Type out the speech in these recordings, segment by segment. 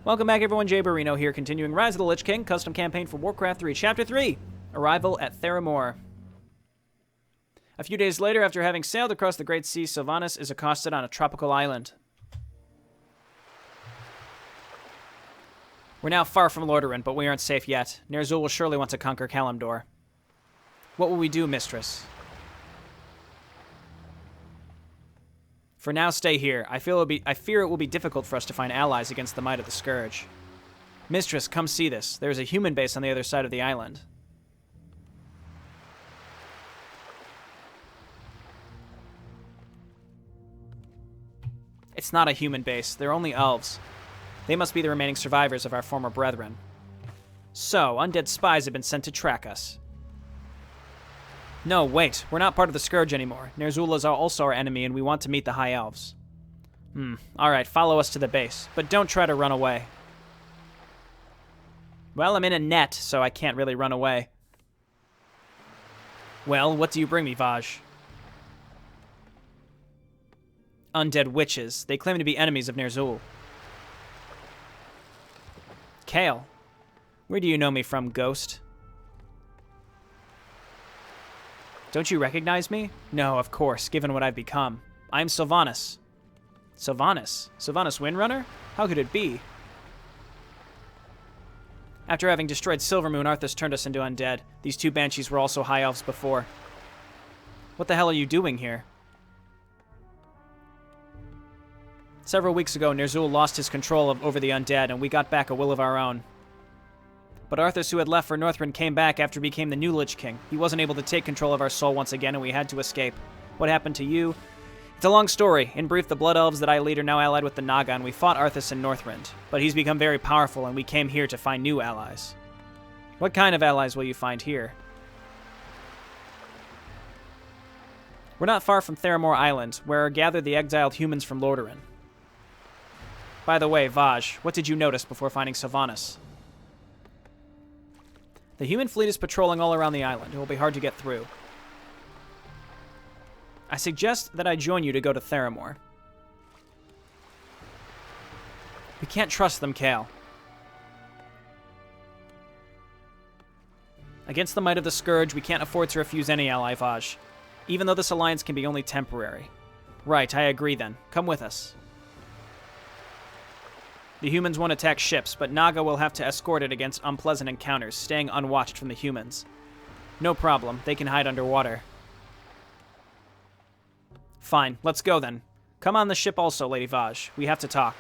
Welcome back, everyone. JayborinoPlays here, continuing Rise of the Lich King, custom campaign for Warcraft 3, Chapter 3, Arrival at Theramore. A few days later, after having sailed across the Great Sea, Sylvanas is accosted on a tropical island. We're now far from Lordaeron, but we aren't safe yet. Ner'zhul will surely want to conquer Kalimdor. What will we do, mistress? For now, stay here. I fear it will be difficult for us to find allies against the might of the Scourge. Mistress, come see this. There is a human base on the other side of the island. It's not a human base. They're only elves. They must be the remaining survivors of our former brethren. So, undead spies have been sent to track us. No, wait. We're not part of the Scourge anymore. Ner'zhul is also our enemy, and we want to meet the High Elves. Alright, follow us to the base. But don't try to run away. Well, I'm in a net, so I can't really run away. Well, what do you bring me, Vaj? Undead witches. They claim to be enemies of Ner'zhul. Kale. Where do you know me from, ghost? Don't you recognize me? No, of course, given what I've become. I'm Sylvanas. Sylvanas? Sylvanas Windrunner? How could it be? After having destroyed Silvermoon, Arthas turned us into undead. These two banshees were also high elves before. What the hell are you doing here? Several weeks ago, Ner'zhul lost his control over the undead, and we got back a will of our own. But Arthas, who had left for Northrend, came back after he became the new Lich King. He wasn't able to take control of our soul once again, and we had to escape. What happened to you? It's a long story. In brief, the Blood Elves that I lead are now allied with the Naga, and we fought Arthas in Northrend. But he's become very powerful, and we came here to find new allies. What kind of allies will you find here? We're not far from Theramore Island, where are gathered the exiled humans from Lordaeron. By the way, Vaj, what did you notice before finding Sylvanas? The human fleet is patrolling all around the island. It will be hard to get through. I suggest that I join you to go to Theramore. We can't trust them, Kale. Against the might of the Scourge, we can't afford to refuse any ally, Vaj. Even though this alliance can be only temporary. Right, I agree then. Come with us. The humans won't attack ships, but Naga will have to escort it against unpleasant encounters, staying unwatched from the humans. No problem. They can hide underwater. Fine. Let's go, then. Come on the ship also, Lady Vaj. We have to talk.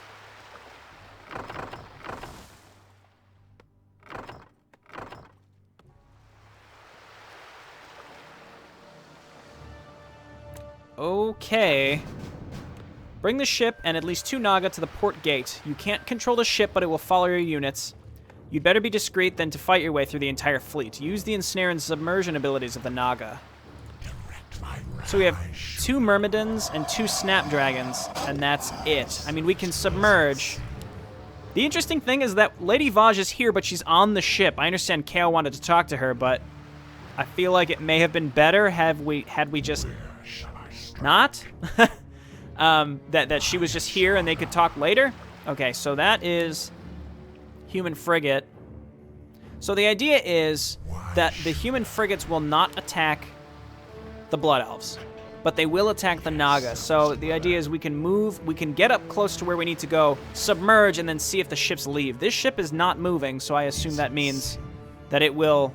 Okay. Bring the ship and at least 2 Naga to the port gate. You can't control the ship, but it will follow your units. You'd better be discreet than to fight your way through the entire fleet. Use the ensnare and submersion abilities of the Naga. So we have 2 Myrmidons and 2 Snapdragons, and that's it. I mean, we can submerge. The interesting thing is that Lady Vaj is here, but she's on the ship. I understand Kale wanted to talk to her, but I feel like it may have been better had we just not. That she was just here and they could talk later? Okay, so that is human frigate. So the idea is that the human frigates will not attack the Blood Elves, but they will attack the Naga. So the idea is we can move, we can get up close to where we need to go, submerge, and then see if the ships leave. This ship is not moving, so I assume that means that it will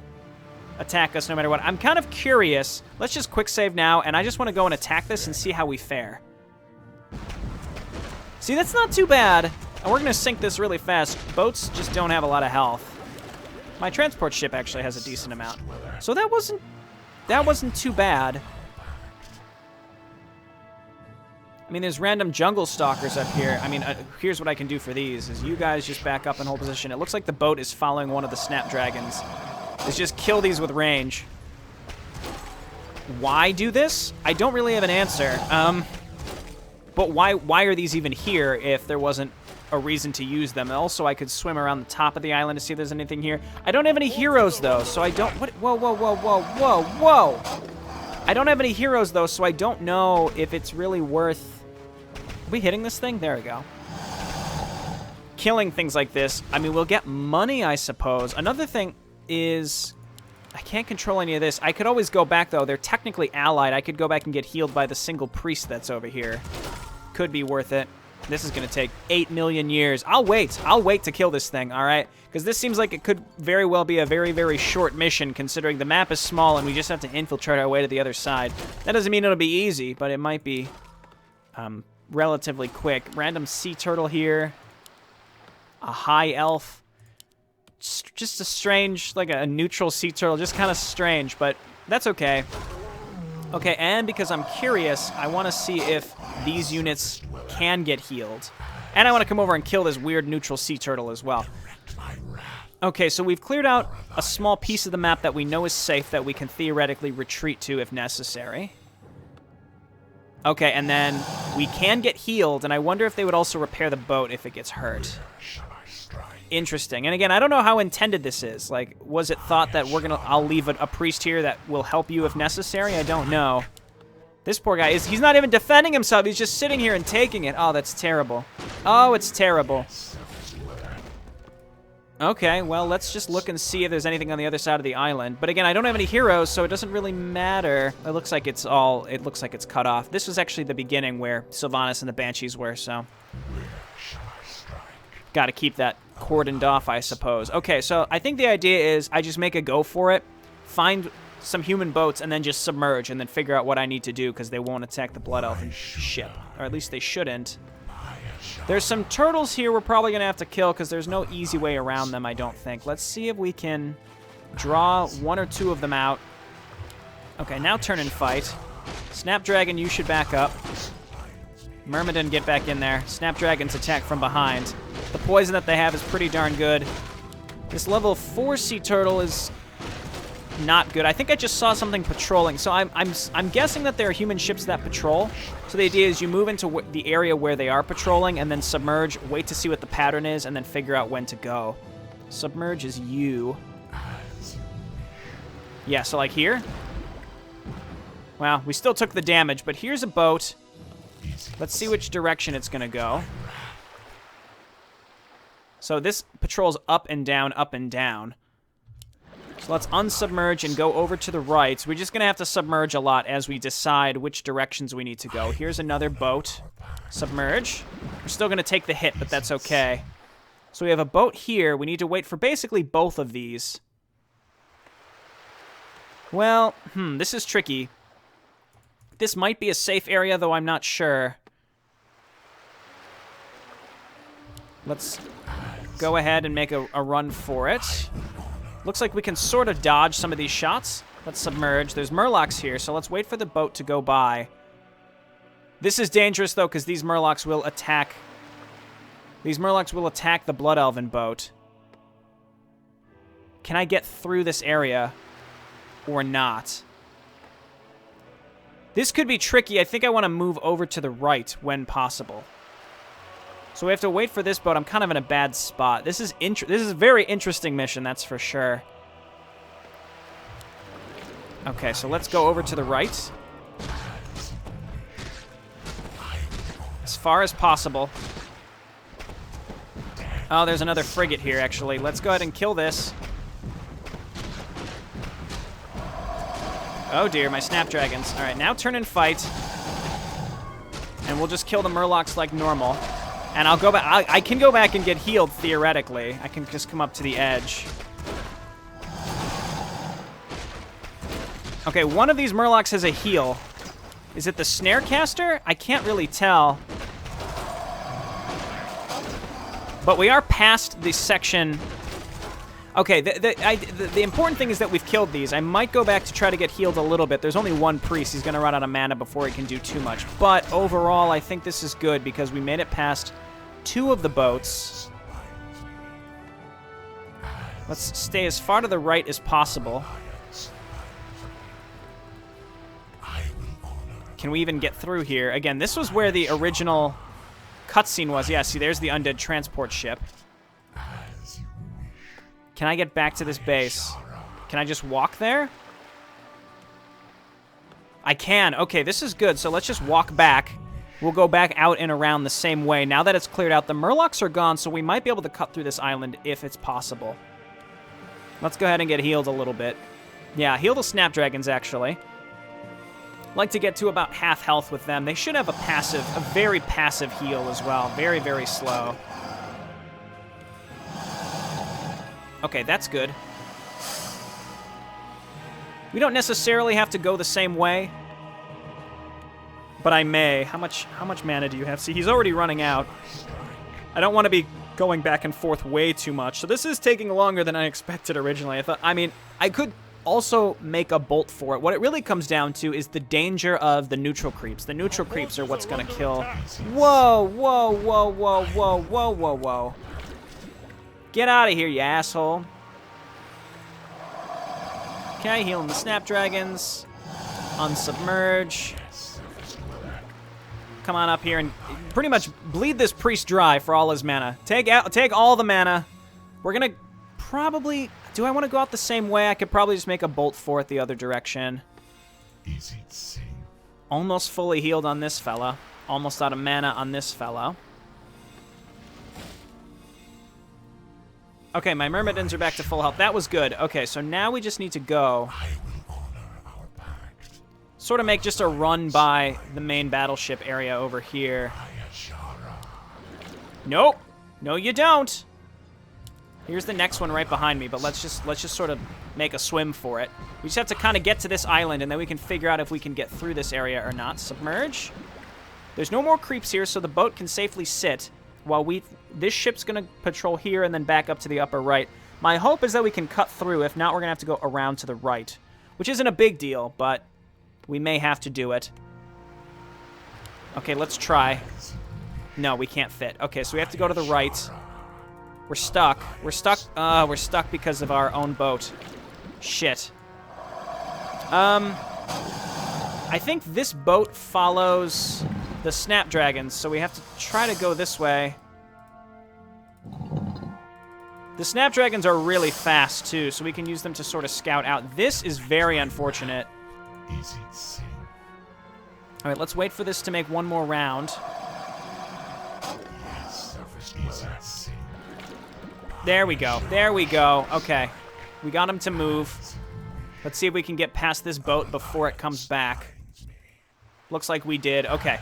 attack us no matter what. I'm kind of curious. Let's just quick save now, and I just want to go and attack this and see how we fare. See, that's not too bad. And we're going to sink this really fast. Boats just don't have a lot of health. My transport ship actually has a decent amount. So that wasn't too bad. I mean, there's random jungle stalkers up here. I mean, here's what I can do for these, is you guys just back up and hold position. It looks like the boat is following one of the Snapdragons. Let's just kill these with range. Why do this? I don't really have an answer. But why are these even here if there wasn't a reason to use them? Also, I could swim around the top of the island to see if there's anything here. I don't have any heroes, though, so I don't... What? Whoa, whoa, whoa, whoa, whoa, whoa! I don't have any heroes, though, so I don't know if it's really worth... Are we hitting this thing? There we go. killing things like this, I mean, we'll get money, I suppose. Another thing is... I can't control any of this. I could always go back, though. They're technically allied. I could go back and get healed by the single priest that's over here. Could be worth it. This is going to take 8 million years. I'll wait. I'll wait to kill this thing, all right? Because this seems like it could very well be a very, very short mission, considering the map is small and we just have to infiltrate our way to the other side. That doesn't mean it'll be easy, but it might be relatively quick. Random sea turtle here. A high elf. Just a strange, like a neutral sea turtle, just kind of strange, but that's okay. Okay, and because I'm curious, I want to see if these units can get healed. And I want to come over and kill this weird neutral sea turtle as well. Okay, so we've cleared out a small piece of the map that we know is safe, that we can theoretically retreat to if necessary. Okay, and then we can get healed, and I wonder if they would also repair the boat if it gets hurt. Interesting. And again, I don't know how intended this is. Like, was it thought that I'll leave a priest here that will help you if necessary? I don't know. This poor guy he's not even defending himself. He's just sitting here and taking it. Oh, that's terrible. Oh, it's terrible. Okay, well, let's just look and see if there's anything on the other side of the island. But again, I don't have any heroes, so it doesn't really matter. It looks like it's cut off. This was actually the beginning where Sylvanas and the Banshees were, so got to keep that cordoned off, I suppose. Okay, so I think the idea is I just make a go for it, find some human boats, and then just submerge, and then figure out what I need to do, because they won't attack the Blood Elf ship. Or at least they shouldn't. There's some turtles here we're probably going to have to kill, because there's no easy way around them, I don't think. Let's see if we can draw one or two of them out. Okay, now turn and fight. Snapdragon, you should back up. Myrmidon, get back in there. Snapdragon's attack from behind. The poison that they have is pretty darn good. This level 4 sea turtle is not good. I think I just saw something patrolling. So I'm guessing that there are human ships that patrol. So the idea is you move into the area where they are patrolling and then submerge, wait to see what the pattern is, and then figure out when to go. Submerge is you. Yeah, so like here. Well, we still took the damage, but here's a boat. Let's see which direction it's going to go. So this patrols up and down, up and down. So let's unsubmerge and go over to the right. So we're just going to have to submerge a lot as we decide which directions we need to go. Here's another boat. Submerge. We're still going to take the hit, but that's okay. So we have a boat here. We need to wait for basically both of these. Well, this is tricky. This might be a safe area, though I'm not sure. Let's go ahead and make a run for it. Looks like we can sort of dodge some of these shots. Let's submerge. There's Murlocs here, so let's wait for the boat to go by. This is dangerous, though, because these Murlocs will attack... These Murlocs will attack the Blood Elven boat. Can I get through this area or not? This could be tricky. I think I want to move over to the right when possible. So we have to wait for this boat. I'm kind of in a bad spot. This is a very interesting mission, that's for sure. Okay, so let's go over to the right. As far as possible. Oh, there's another frigate here, actually. Let's go ahead and kill this. Oh dear, my snapdragons. All right, now turn and fight. And we'll just kill the Murlocs like normal. And I'll go back. I can go back and get healed, theoretically. I can just come up to the edge. Okay, one of these Murlocs has a heal. Is it the Snarecaster? I can't really tell. But we are past the section... Okay, the important thing is that we've killed these. I might go back to try to get healed a little bit. There's only one priest. He's going to run out of mana before he can do too much. But overall, I think this is good because we made it past 2 of the boats. Let's stay as far to the right as possible. Can we even get through here? Again, this was where the original cutscene was. Yeah, see, there's the undead transport ship. Can I get back to this base? Can I just walk there? I can. Okay, this is good. So let's just walk back. we'll go back out and around the same way. Now that it's cleared out, the Murlocs are gone, so we might be able to cut through this island if it's possible. Let's go ahead and get healed a little bit. Yeah, heal the Snapdragons, actually. Like to get to about half health with them. They should have a very passive heal as well. Very, very slow. Okay, that's good. We don't necessarily have to go the same way, but I may. How much mana do you have? See, he's already running out. I don't want to be going back and forth way too much. So this is taking longer than I expected originally. I could also make a bolt for it. What it really comes down to is the danger of the neutral creeps. The neutral creeps are what's going to kill. Whoa, whoa, whoa, whoa, whoa, whoa, whoa, whoa. Get out of here, you asshole. Okay, healing the Snapdragons. Unsubmerge. Come on up here and pretty much bleed this priest dry for all his mana. Take all the mana. We're gonna probably... Do I want to go out the same way? I could probably just make a bolt for it the other direction. Almost fully healed on this fella. Almost out of mana on this fella. Okay, my Myrmidons are back to full health. That was good. Okay, so now we just need to go. Sort of make just a run by the main battleship area over here. Nope. No, you don't. Here's the next one right behind me, but let's just sort of make a swim for it. We just have to kind of get to this island, and then we can figure out if we can get through this area or not. Submerge. There's no more creeps here, so the boat can safely sit while this ship's going to patrol here and then back up to the upper right. My hope is that we can cut through. If not, we're going to have to go around to the right, which isn't a big deal, but we may have to do it. Okay, let's try. No, we can't fit. Okay, so we have to go to the right. We're stuck. We're stuck because of our own boat. Shit. I think this boat follows the Snapdragons, so we have to try to go this way. The Snapdragons are really fast, too, so we can use them to sort of scout out. This is very unfortunate. All right, let's wait for this to make one more round. There we go. There we go. Okay. We got him to move. Let's see if we can get past this boat before it comes back. Looks like we did. Okay.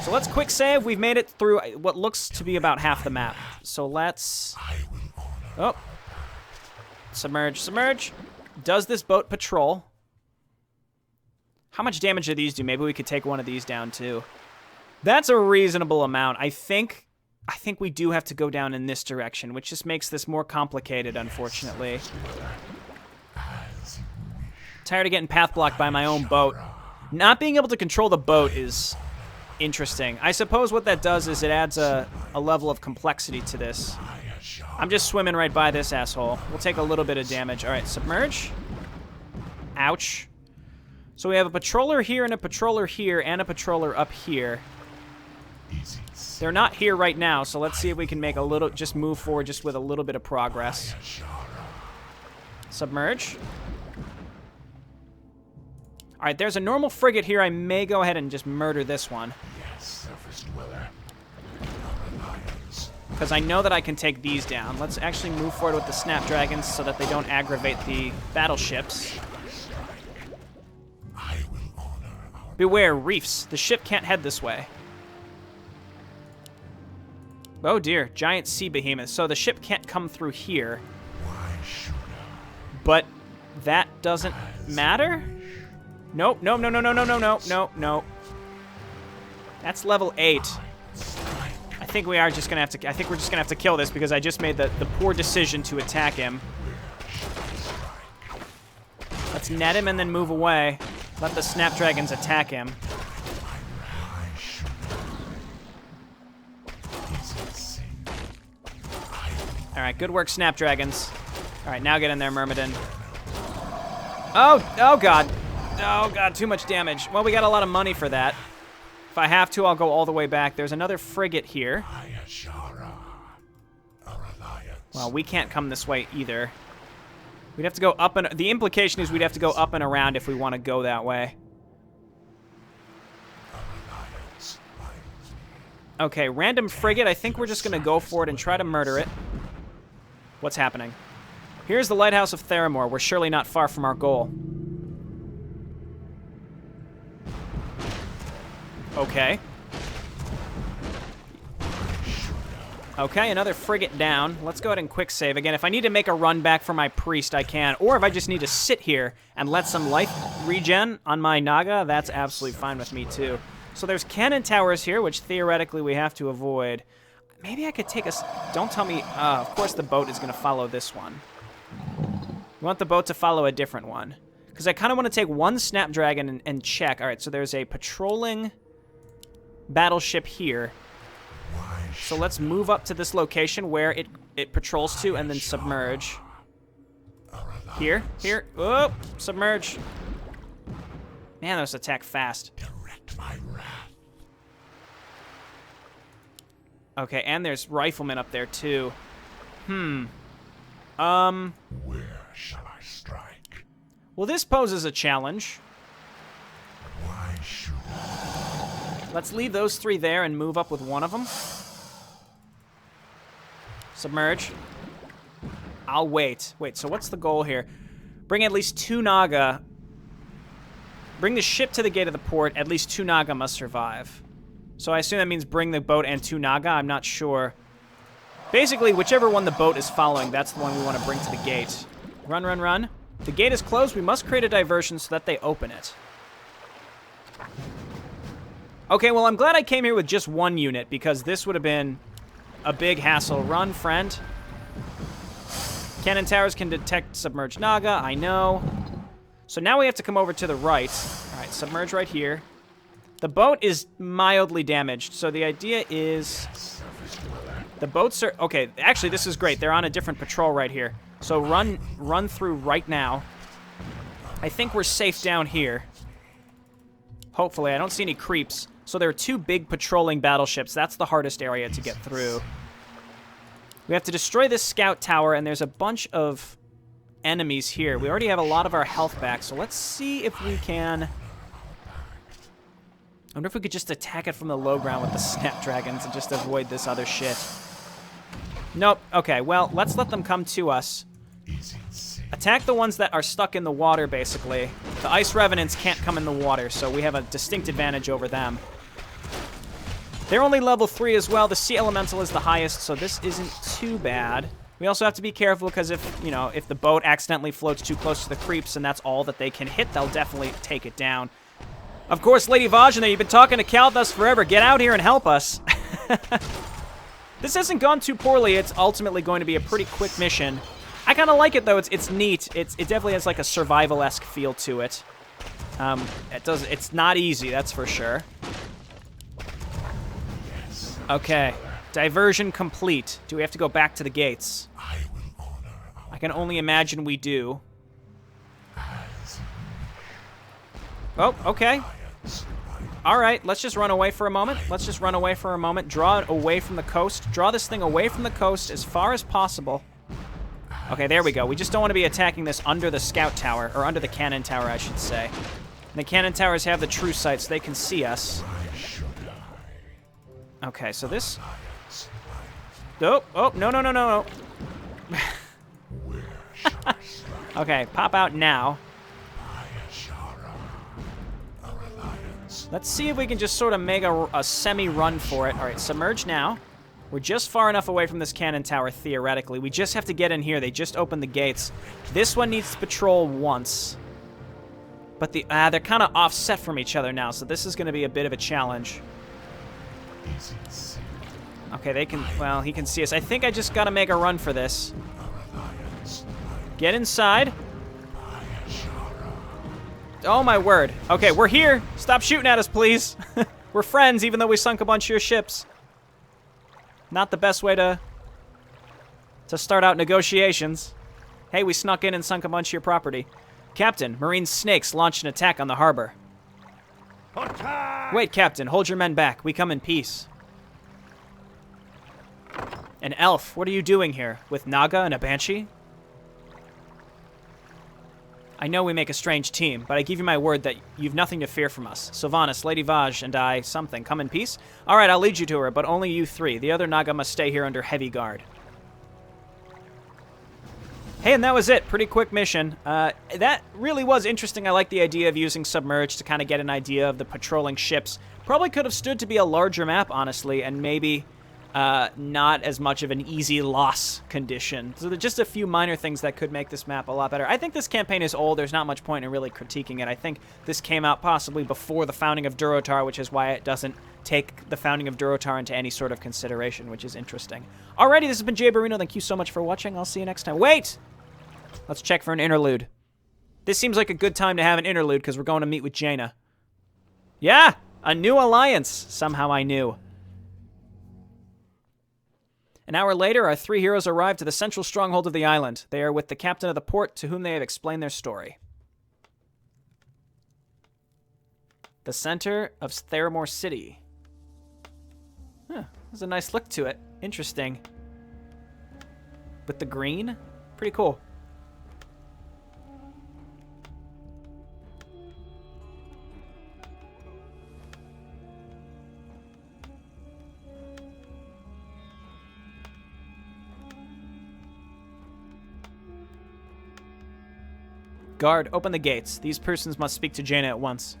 So let's quick save. We've made it through what looks to be about half the map. So let's... Oh. Submerge, submerge. Does this boat patrol? How much damage do these do? Maybe we could take one of these down, too. That's a reasonable amount. I think we do have to go down in this direction, which just makes this more complicated, unfortunately. Tired of getting path blocked by my own boat. Not being able to control the boat is interesting. I suppose what that does is it adds a level of complexity to this. I'm just swimming right by this asshole. We'll take a little bit of damage. All right, submerge. Ouch. So we have a patroller here and a patroller here and a patroller up here. They're not here right now, so let's see if we can make just move forward just with a little bit of progress. Submerge. All right, there's a normal frigate here. I may go ahead and just murder this one. Because I know that I can take these down. Let's actually move forward with the Snapdragons so that they don't aggravate the battleships. Beware, reefs. The ship can't head this way. Oh dear, giant sea behemoth. So the ship can't come through here. But that doesn't matter? Nope, no, no, no, no, no, no, no, no, no. That's level 8. I think we are just gonna have to. I think we're just gonna have to kill this because I just made the poor decision to attack him. Let's net him and then move away. Let the Snapdragons attack him. All right, good work, Snapdragons. All right, now get in there, Myrmidon. Oh God. Oh God, too much damage. Well, we got a lot of money for that. If I have to, I'll go all the way back. There's another frigate here. Well, we can't come this way either. We'd have to go up and... The implication is we'd have to go up and around if we want to go that way. Okay, random frigate. I think we're just going to go for it and try to murder it. What's happening? Here's the lighthouse of Theramore. We're surely not far from our goal. Okay. Okay, another frigate down. Let's go ahead and quick save. Again, if I need to make a run back for my priest, I can. Or if I just need to sit here and let some life regen on my Naga, that's absolutely fine with me too. So there's cannon towers here, which theoretically we have to avoid. Maybe I could take a... Don't tell me... of course the boat is going to follow this one. We want the boat to follow a different one. Because I kind of want to take one Snapdragon and check. All right, so there's a patrolling battleship here. So let's move up to this location where it patrols to and then submerge. Here. Oh, submerge. Man, those attack fast. Direct my wrath. Okay, and there's riflemen up there too. Where shall I strike? Well, this poses a challenge. Why should Let's leave those three there and move up with one of them. Submerge. I'll wait. Wait, so what's the goal here? Bring at least 2 Naga. Bring the ship to the gate of the port. At least 2 Naga must survive. So I assume that means bring the boat and 2 Naga. I'm not sure. Basically, whichever one the boat is following, that's the one we want to bring to the gate. Run, run, run. The gate is closed. We must create a diversion so that they open it. Okay, well, I'm glad I came here with just 1 unit, because this would have been a big hassle. Run, friend. Cannon towers can detect submerged Naga, I know. So now we have to come over to the right. All right, submerge right here. The boat is mildly damaged, so the idea is... The boats are... Okay, actually, this is great. They're on a different patrol right here. So run through right now. I think we're safe down here. Hopefully. I don't see any creeps. So there are 2 big patrolling battleships. That's the hardest area to get through. We have to destroy this scout tower, and there's a bunch of enemies here. We already have a lot of our health back, so let's see if we can... I wonder if we could just attack it from the low ground with the Snapdragons and just avoid this other shit. Nope. Okay, well, let's let them come to us. Attack the ones that are stuck in the water, basically. The Ice Revenants can't come in the water, so we have a distinct advantage over them. They're only level 3 as well. The Sea Elemental is the highest, so this isn't too bad. We also have to be careful, because if the boat accidentally floats too close to the creeps and that's all that they can hit, they'll definitely take it down. Of course, Lady Vajna, you've been talking to Kalthus forever. Get out here and help us. This hasn't gone too poorly. It's ultimately going to be a pretty quick mission. I kind of like it, though. It's neat. It definitely has like a survival-esque feel to it. It's not easy, that's for sure. Okay. Diversion complete. Do we have to go back to the gates? I can only imagine we do. Oh, okay. All right, let's just run away for a moment. Draw it away from the coast. Draw this thing away from the coast as far as possible. Okay, there we go. We just don't want to be attacking this under the scout tower, or under the cannon tower, I should say. And the cannon towers have the true sight, so they can see us. Okay, so this... Oh, no. Okay, pop out now. Let's see if we can just sort of make a semi-run for it. All right, submerge now. We're just far enough away from this cannon tower, theoretically. We just have to get in here. They just opened the gates. This one needs to patrol once. But they're kind of offset from each other now, so this is going to be a bit of a challenge. Okay, they can... Well, he can see us. I think I just got to make a run for this. Get inside. Oh, my word. Okay, we're here. Stop shooting at us, please. We're friends, even though we sunk a bunch of your ships. Not the best way to start out negotiations. Hey, we snuck in and sunk a bunch of your property. Captain, Marine snakes launched an attack on the harbor. Attack! Wait, Captain, hold your men back. We come in peace. An elf, what are you doing here? With Naga and a Banshee? I know we make a strange team, but I give you my word that you've nothing to fear from us. Sylvanas, Lady Vaj, and I, something. Come in peace? All right, I'll lead you to her, but only you three. The other Naga must stay here under heavy guard. Hey, and that was it. Pretty quick mission. That really was interesting. I like the idea of using Submerge to kind of get an idea of the patrolling ships. Probably could have stood to be a larger map, honestly, and maybe not as much of an easy loss condition. So there's just a few minor things that could make this map a lot better. I think this campaign is old. There's not much point in really critiquing it. I think this came out possibly before the founding of Durotar, which is why it doesn't take the founding of Durotar into any sort of consideration, which is interesting. Alrighty, this has been Jayborino. Thank you so much for watching. I'll see you next time. Wait! Let's check for an interlude. This seems like a good time to have an interlude because we're going to meet with Jaina. Yeah! A new alliance! Somehow I knew. An hour later, our three heroes arrive to the central stronghold of the island. They are with the captain of the port, to whom they have explained their story. The center of Theramore City. Huh, there's a nice look to it. Interesting. With the green? Pretty cool. Guard, open the gates. These persons must speak to Jaina at once.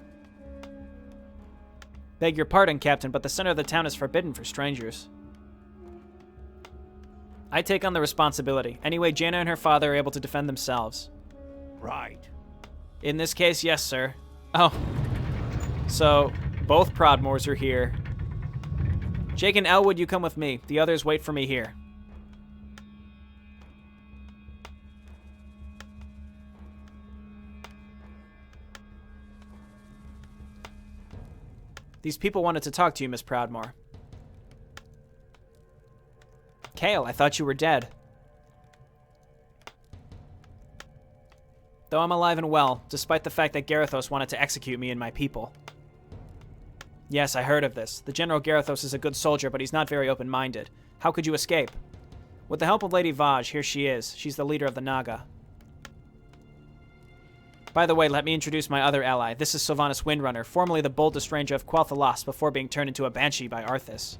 Beg your pardon, Captain, but the center of the town is forbidden for strangers. I take on the responsibility. Anyway, Jaina and her father are able to defend themselves. Right. In this case, yes, sir. Oh. So, both Prodmores are here. Jake and Elwood, you come with me. The others wait for me here. These people wanted to talk to you, Miss Proudmoore. Kale, I thought you were dead. Though I'm alive and well, despite the fact that Garithos wanted to execute me and my people. Yes, I heard of this. The General Garithos is a good soldier, but he's not very open-minded. How could you escape? With the help of Lady Vaj, here she is. She's the leader of the Naga. By the way, let me introduce my other ally. This is Sylvanas Windrunner, formerly the boldest ranger of Quel'Thalas before being turned into a banshee by Arthas.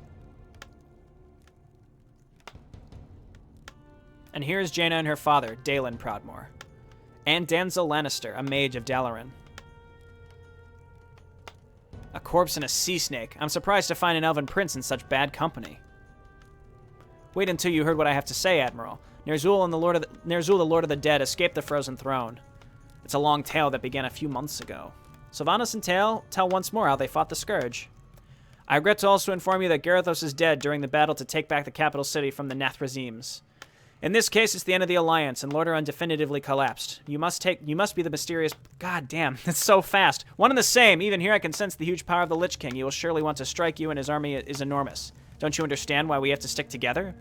And here is Jaina and her father, Dalen Proudmoore. And Damsel Lannister, a mage of Dalaran. A corpse and a sea snake. I'm surprised to find an elven prince in such bad company. Wait until you heard what I have to say, Admiral. Ner'zhul, the Lord of the Dead, escaped the Frozen Throne. It's a long tale that began a few months ago. Sylvanas and tell once more how they fought the Scourge. I regret to also inform you that Garithos is dead during the battle to take back the capital city from the Nathrazims. In this case, it's the end of the Alliance, and Lordaeron definitively collapsed. You must be the mysterious... God damn, that's so fast. One and the same. Even here I can sense the huge power of the Lich King. He will surely want to strike you, and his army is enormous. Don't you understand why we have to stick together?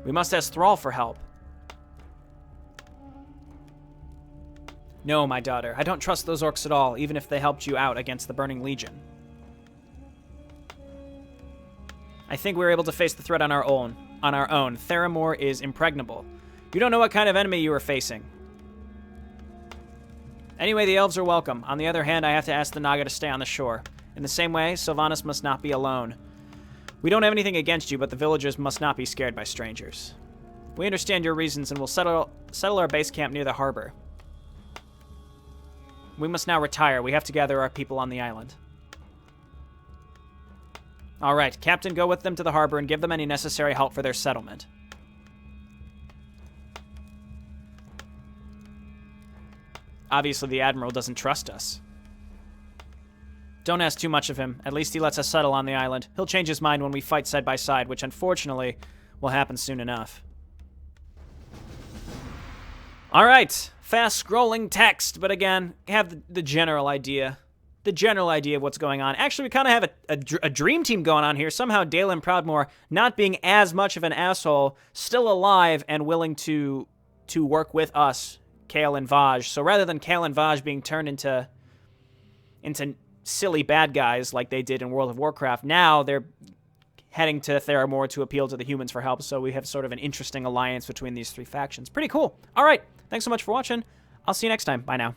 We must ask Thrall for help. No, my daughter. I don't trust those orcs at all, even if they helped you out against the Burning Legion. I think we're able to face the threat on our own. Theramore is impregnable. You don't know what kind of enemy you are facing. Anyway, the elves are welcome. On the other hand, I have to ask the Naga to stay on the shore. In the same way, Sylvanas must not be alone. We don't have anything against you, but the villagers must not be scared by strangers. We understand your reasons and will settle our base camp near the harbor. We must now retire. We have to gather our people on the island. All right, Captain, go with them to the harbor and give them any necessary help for their settlement. Obviously, the Admiral doesn't trust us. Don't ask too much of him. At least he lets us settle on the island. He'll change his mind when we fight side by side, which unfortunately will happen soon enough. All right. Fast-scrolling text, but again, have the general idea. The general idea of what's going on. Actually, we kind of have a dream team going on here. Somehow, Dalen Proudmoore, not being as much of an asshole, still alive and willing to work with us, Kale and Vaj. So rather than Kale and Vaj being turned into silly bad guys like they did in World of Warcraft, now they're heading to Theramore to appeal to the humans for help. So we have sort of an interesting alliance between these three factions. Pretty cool. All right. Thanks so much for watching. I'll see you next time. Bye now.